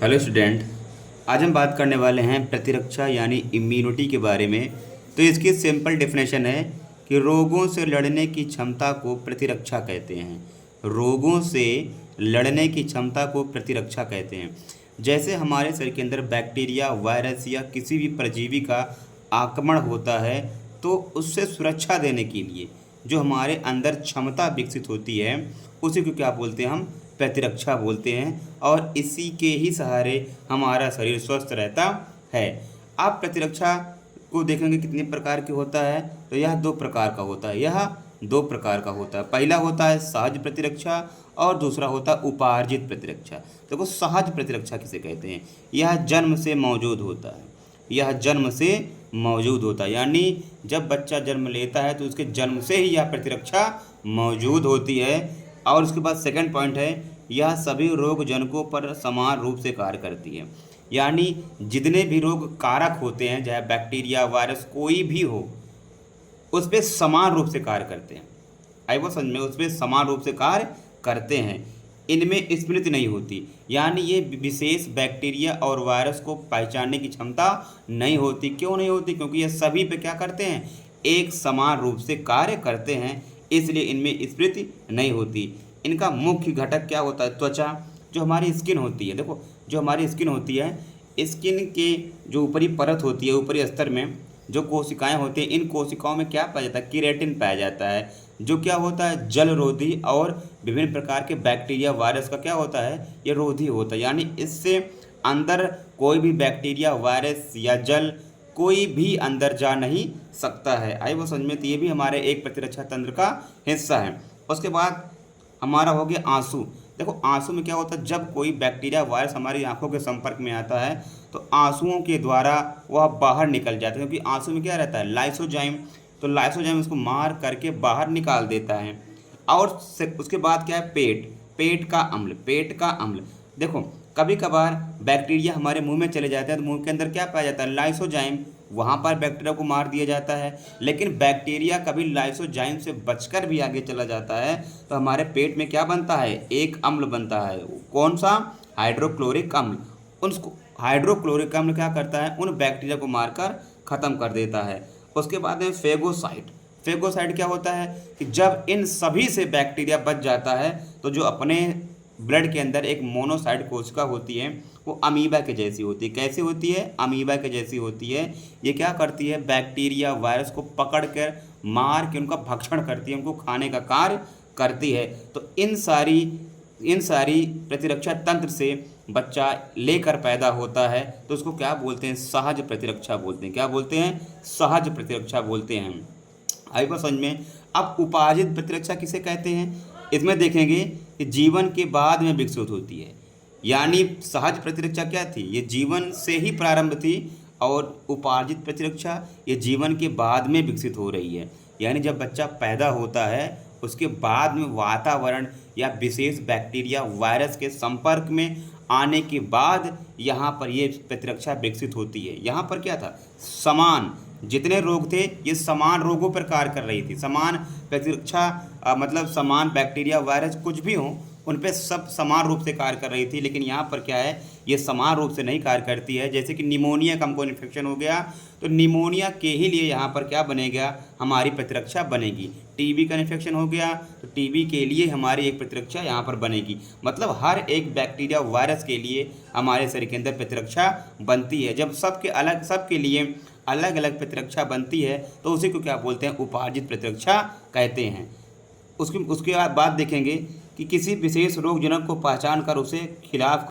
Hello student. आज हम बात करने वाले हैं प्रतिरक्षा यानी इम्यूनिटी के बारे में। तो इसकी सिंपल डेफिनेशन है कि रोगों से लड़ने की क्षमता को प्रतिरक्षा कहते हैं। रोगों से लड़ने की क्षमता को प्रतिरक्षा कहते हैं। जैसे हमारे शरीर के अंदर बैक्टीरिया, वायरस या किसी भी परजीवी का आक्रमण होता है, तो उससे सुरक्षा देने के लिए जो हमारे अंदर क्षमता विकसित होती है उसी को क्या बोलते हैं हम? प्रतिरक्षा बोलते हैं। और इसी के ही सहारे हमारा शरीर स्वस्थ रहता है। आप प्रतिरक्षा को देखेंगे कितने प्रकार के होता है, तो यह दो प्रकार का होता है। पहला होता है सहज प्रतिरक्षा और दूसरा होता है उपार्जित प्रतिरक्षा। देखो, सहज प्रतिरक्षा किसे कहते हैं? यह जन्म से मौजूद होता है, यानी जब बच्चा जन्म लेता है तो उसके जन्म से ही यह प्रतिरक्षा मौजूद होती है। और उसके बाद सेकंड पॉइंट है, यह सभी रोग जनकों पर समान रूप से कार्य करती है। यानी जितने भी रोग कारक होते हैं, चाहे बैक्टीरिया, वायरस, कोई भी हो, उस पर समान रूप से कार्य करते हैं। आई वो समझ में? उस पर समान रूप से कार्य करते हैं। इनमें स्मृति नहीं होती, यानी ये विशेष बैक्टीरिया और वायरस को पहचानने की क्षमता नहीं होती। क्यों नहीं होती? क्योंकि ये सभी पे क्या करते हैं? एक समान रूप से कार्य करते हैं, इसलिए इनमें स्मृति नहीं होती। इनका मुख्य घटक क्या होता है? त्वचा, जो हमारी स्किन होती है। देखो, जो हमारी स्किन होती है, स्किन के जो ऊपरी परत होती है, ऊपरी स्तर में जो कोशिकाएं होती हैं, इन कोशिकाओं में क्या पाया जाता है? केराटिन पाया जाता है, जो क्या होता है? जल रोधी और विभिन्न प्रकार के बैक्टीरिया, वायरस का क्या होता है? ये रोधी होता है। यानी इससे अंदर कोई भी बैक्टीरिया, वायरस या जल कोई भी अंदर जा नहीं सकता है। आई वो समझ में? तो ये भी हमारे एक प्रतिरक्षा तंत्र का हिस्सा है। उसके बाद हमारा हो गया आंसू। देखो, आंसू में क्या होता है? जब कोई बैक्टीरिया, वायरस हमारी आंखों के संपर्क में आता है तो आंसुओं के द्वारा वह बाहर निकल जाता है, क्योंकि आंसू में क्या रहता है? लाइसोजाइम। तो लाइसोजाइम उसको मार करके बाहर निकाल देता है। और उसके बाद क्या है? पेट का अम्ल। देखो, कभी कभार बैक्टीरिया हमारे मुंह में चले जाते हैं तो मुंह के अंदर क्या पाया जाता है? लाइसोजाइम। वहाँ पर बैक्टीरिया को मार दिया जाता है। लेकिन बैक्टीरिया कभी लाइसोजाइम से बचकर भी आगे चला जाता है तो हमारे पेट में क्या बनता है? एक अम्ल बनता है। कौन सा? हाइड्रोक्लोरिक अम्ल। उसको हाइड्रोक्लोरिक अम्ल क्या करता है? उन बैक्टीरिया को मारकर ख़त्म कर देता है। उसके बाद में फेगोसाइट क्या होता है कि जब इन सभी से बैक्टीरिया बच जाता है तो जो अपने ब्लड के अंदर एक मोनोसाइट कोशिका होती है, वो अमीबा के जैसी होती है। कैसी होती है? अमीबा के जैसी होती है। ये क्या करती है? बैक्टीरिया, वायरस को पकड़ कर मार के उनका भक्षण करती है, उनको खाने का कार्य करती है। तो इन सारी प्रतिरक्षा तंत्र से बच्चा लेकर पैदा होता है तो उसको क्या बोलते हैं? सहज प्रतिरक्षा बोलते हैं। क्या बोलते हैं? सहज प्रतिरक्षा बोलते हैं। आई बात समझ में? अब उपार्जित प्रतिरक्षा किसे कहते हैं? इसमें देखेंगे कि जीवन के बाद में विकसित होती है। यानी सहज प्रतिरक्षा क्या थी? ये जीवन से ही प्रारंभ थी, और उपार्जित प्रतिरक्षा ये जीवन के बाद में विकसित हो रही है। यानी जब बच्चा पैदा होता है उसके बाद में वातावरण या विशेष बैक्टीरिया, वायरस के संपर्क में आने के बाद यहाँ पर ये प्रतिरक्षा विकसित होती है। यहाँ पर क्या था? समान जितने रोग थे ये समान रोगों पर कार्य कर रही थी। समान प्रतिरक्षा मतलब समान बैक्टीरिया, वायरस कुछ भी हो, उन पे सब समान रूप से कार्य कर रही थी। लेकिन यहाँ पर क्या है? ये समान रूप से नहीं कार्य करती है। जैसे कि निमोनिया का हमको इन्फेक्शन हो गया तो निमोनिया के ही लिए यहाँ पर क्या बनेगा? हमारी प्रतिरक्षा बनेगी। टीबी का इन्फेक्शन हो गया तो टीबी के लिए हमारी एक प्रतिरक्षा यहाँ पर बनेगी। मतलब हर एक बैक्टीरिया, वायरस के लिए हमारे शरीर के अंदर प्रतिरक्षा बनती है। जब सबके लिए अलग अलग प्रतिरक्षा बनती है तो उसी को क्या बोलते हैं? उपार्जित प्रतिरक्षा कहते हैं। उसके बाद देखेंगे कि किसी विशेष रोगजनक को पहचान कर उसे खिलाफ